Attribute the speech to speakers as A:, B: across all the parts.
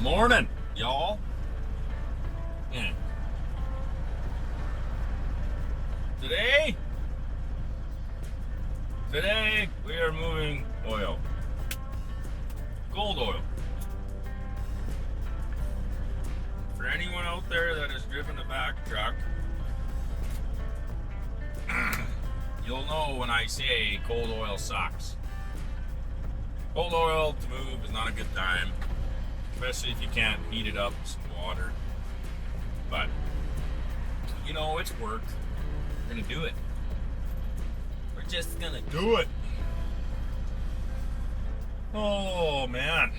A: Morning, y'all. Today we are moving oil, gold oil. For anyone out there that has driven a back truck, you'll know when I say cold oil sucks. Cold oil to move is not a good time, especially if you can't heat it up with some water. But, you know, it's work. We're gonna do it. We're just gonna do it. Oh, man.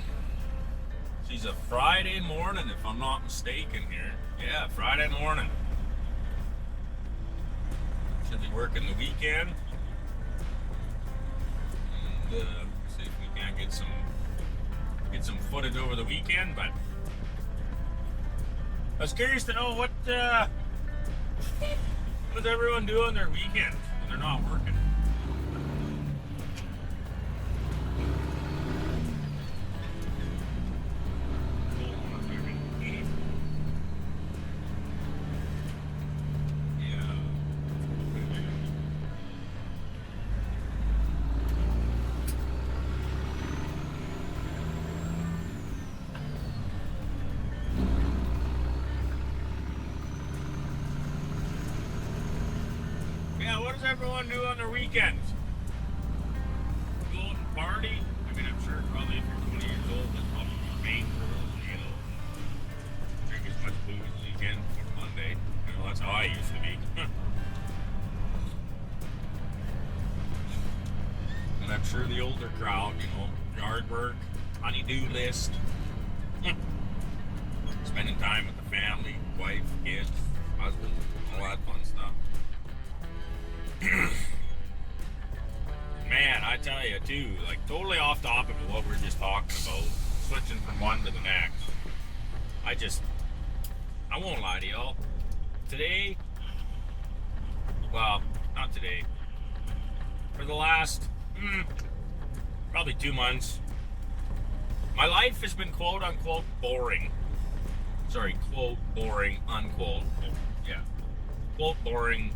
A: She's a Friday morning, if I'm not mistaken here. Yeah, Friday morning. Should be working the weekend. And, see if we can get some footage over the weekend, but I was curious to know what does everyone do on their weekends when they're not working? What does everyone do on their weekends? Go out and party? I mean, I'm sure probably if you're 20 years old, that's probably the main rule, you know. Drink as much booze as you can for Monday. You know, that's how I used to be. And I'm sure the older crowd, you know, yard work, honey-do list, spending time with the family, wife, kids, husband, all that fun stuff. Man, I tell you too, like totally off topic of what we were just talking about, switching from one to the next. I won't lie to y'all. Today, well, not today, for the last, probably 2 months, my life has been quote unquote boring. Sorry, quote boring, unquote. Yeah. Quote boring,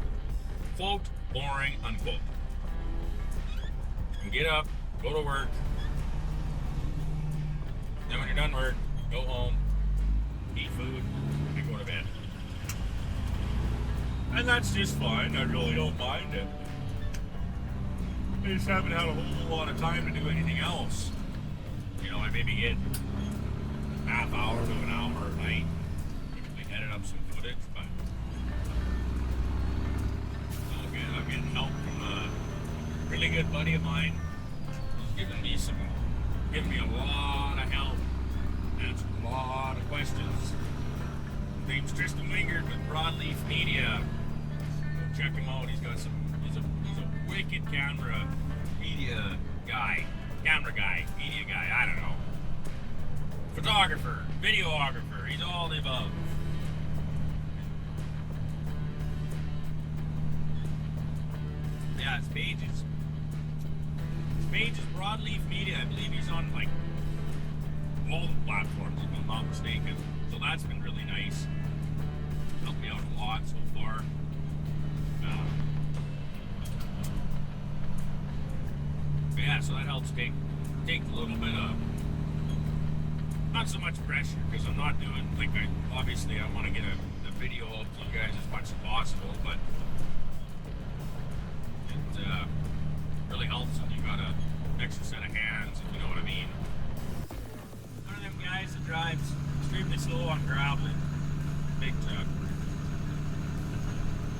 A: quote boring, unquote. You get up, go to work, then when you're done work, go home, eat food, and go to bed. And that's just fine. I really don't mind it. I just haven't had a whole lot of time to do anything else. You know, I maybe get a half hour to an hour at night. Typically edit up some footage, but I'm getting help from a really good buddy of mine. He's giving me a lot of help, answered a lot of questions. His name's Tristan with Broadleaf Media. Go check him out. He's a wicked camera media guy, I don't know. Photographer, videographer, he's all the above. Yeah, it's Pages. Pages, Broadleaf Media. I believe he's on like all the platforms, if I'm not mistaken. So that's been really nice. Helped me out a lot so far. But yeah, so that helps take a little bit of, not so much pressure, because I'm not doing, like, obviously I want to get a video out to you guys as much as possible, but it really helps when you got an extra set of hands, if you know what I mean. One of them guys that drives extremely slow on gravel, big truck.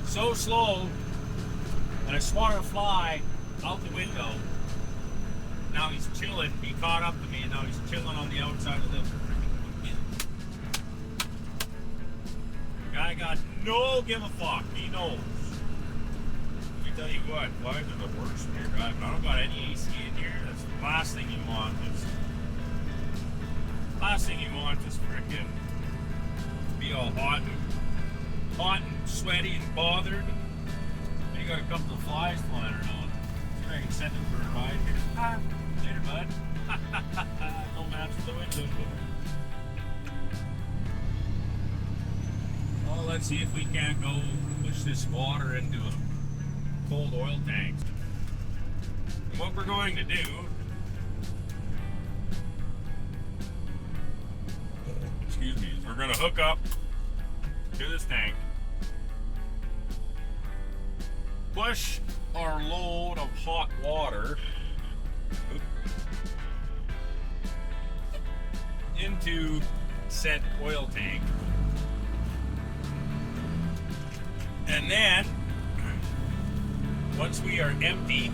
A: So slow that I swung a fly out the window. Now he's chilling. He caught up to me, and now he's chilling on the outside of the guy. Got no give a fuck. He knows. Let me tell you what, flies are the worst when you're driving. I don't got any AC in here. That's the last thing you want. Last thing you want is frickin' be all hot and sweaty and bothered. And you got a couple of flies flying around. Sure, I can send him for a ride here. Later, bud. No match for the window. Well, let's see if we can't go push this water into a cold oil tank. And what we're going to do, excuse me, is we're going to hook up to this tank, push our load of hot water into said oil tank, and then once we are empty,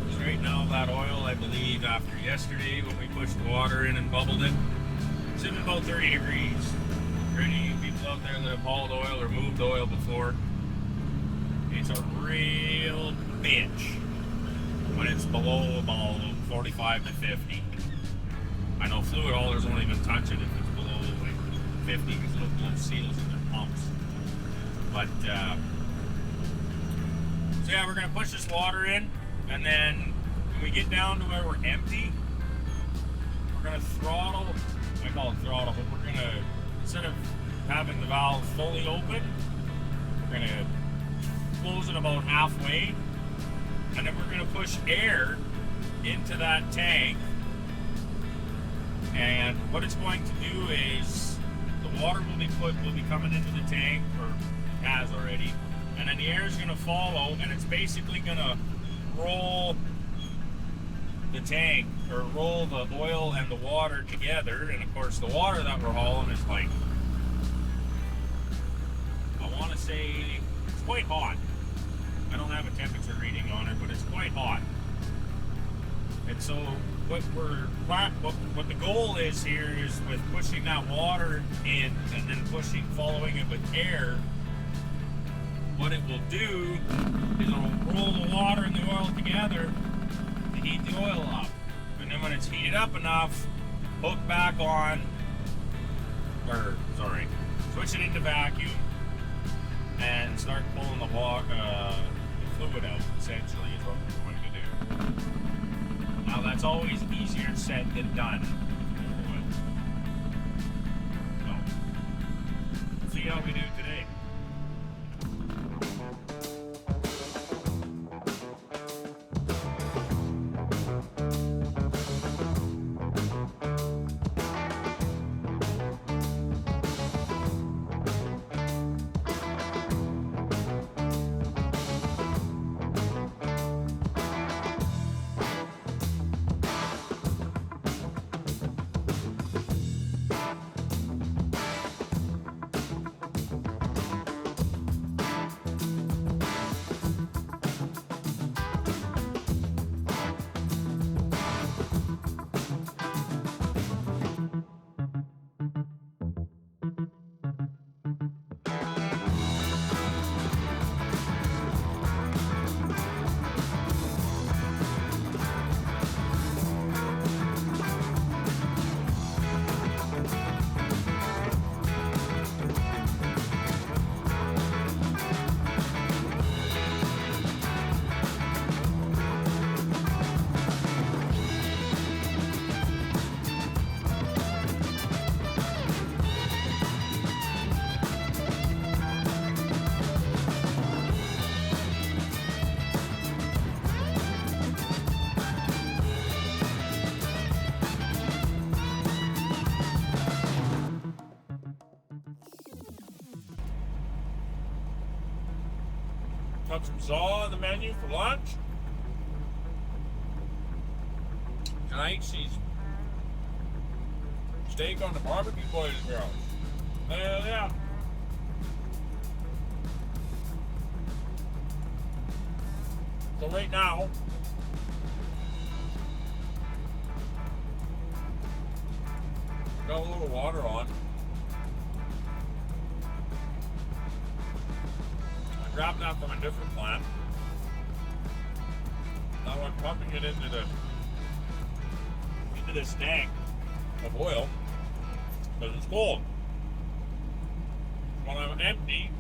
A: because right now that oil, I believe after yesterday when we pushed the water in and bubbled it, it's in about 30 degrees. For any people out there that have hauled oil or moved oil before, it's a real bitch when it's below about 45 to 50. I know fluid haulers won't even touch it if it's below like 50 because it'll blow seals in their pumps. But so yeah, we're gonna push this water in, and then when we get down to where we're empty, we're gonna throttle. I call it throttle, but we're gonna, instead of having the valve fully open, we're gonna close it about halfway, and then we're gonna push air into that tank. And what it's going to do is the water will be coming into the tank, or it has already, and then the air is going to follow, and it's basically going to roll the tank, or roll the oil and the water together. And of course the water that we're hauling is like, I want to say it's quite hot. I don't have a temperature reading on it, but it's quite hot. And so what the goal is here is, with pushing that water in and then following it with air, what it will do is it'll roll the water and the oil together to heat the oil up. And then when it's heated up enough, hook back on, switch it into vacuum and start pulling the fluid out, essentially, is what we're going to do. Now that's always easier said than done. So, we'll see how we do today. Got some saw on the menu for lunch. Tonight she's steak on the barbecue boiler grill. Hell yeah. So right now, got a little water on. I grabbed that from a different plant. Now I'm pumping it into this tank of oil because it's cold. When I'm empty,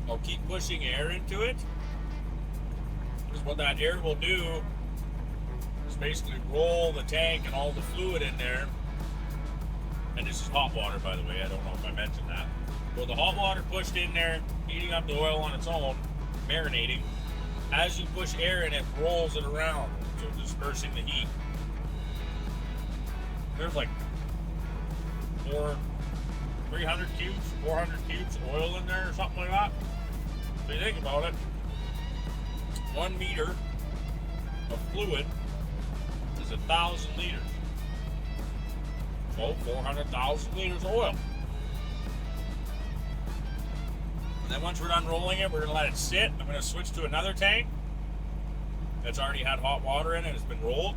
A: I'll keep pushing air into it, because what that air will do is basically roll the tank and all the fluid in there, And this is hot water, by the way. I don't know if I mentioned that. Well, the hot water pushed in there, heating up the oil on its own, marinating. As you push air in, it rolls it around, so dispersing the heat. There's like 300 cubes, 400 cubes of oil in there or something like that. So you think about it, 1 meter of fluid is 1,000 liters. So 400,000 liters of oil. And then once we're done rolling it, we're gonna let it sit. I'm gonna switch to another tank that's already had hot water in it. It's been rolled.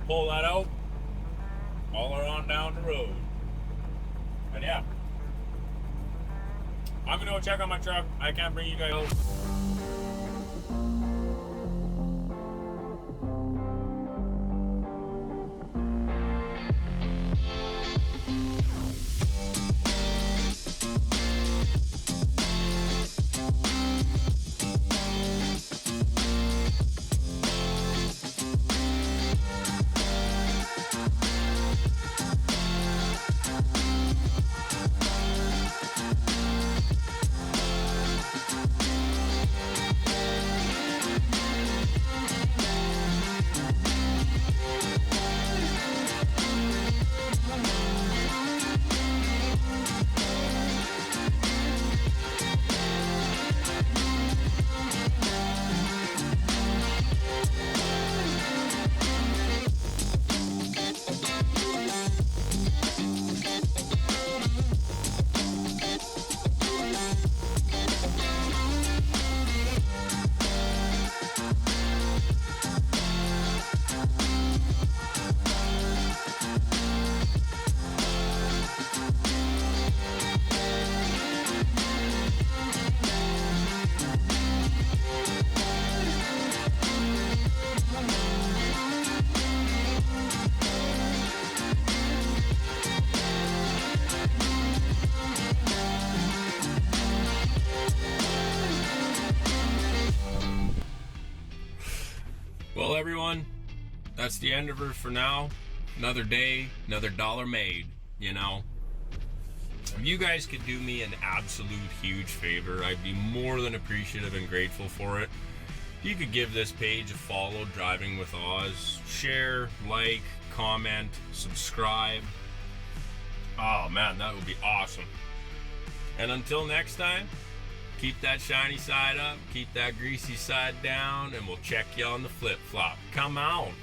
A: Pull that out. Haul her on down the road. And yeah, I'm gonna go check on my truck. I can't bring you guys out. Well, everyone, that's the end of her for now. Another day, another dollar made, you know. If you guys could do me an absolute huge favor, I'd be more than appreciative and grateful for it. You could give this page a follow, Driving with Oz. Share, like, comment, subscribe. Oh man, that would be awesome. And until next time, keep that shiny side up, keep that greasy side down, and we'll check you on the flip-flop. Come on.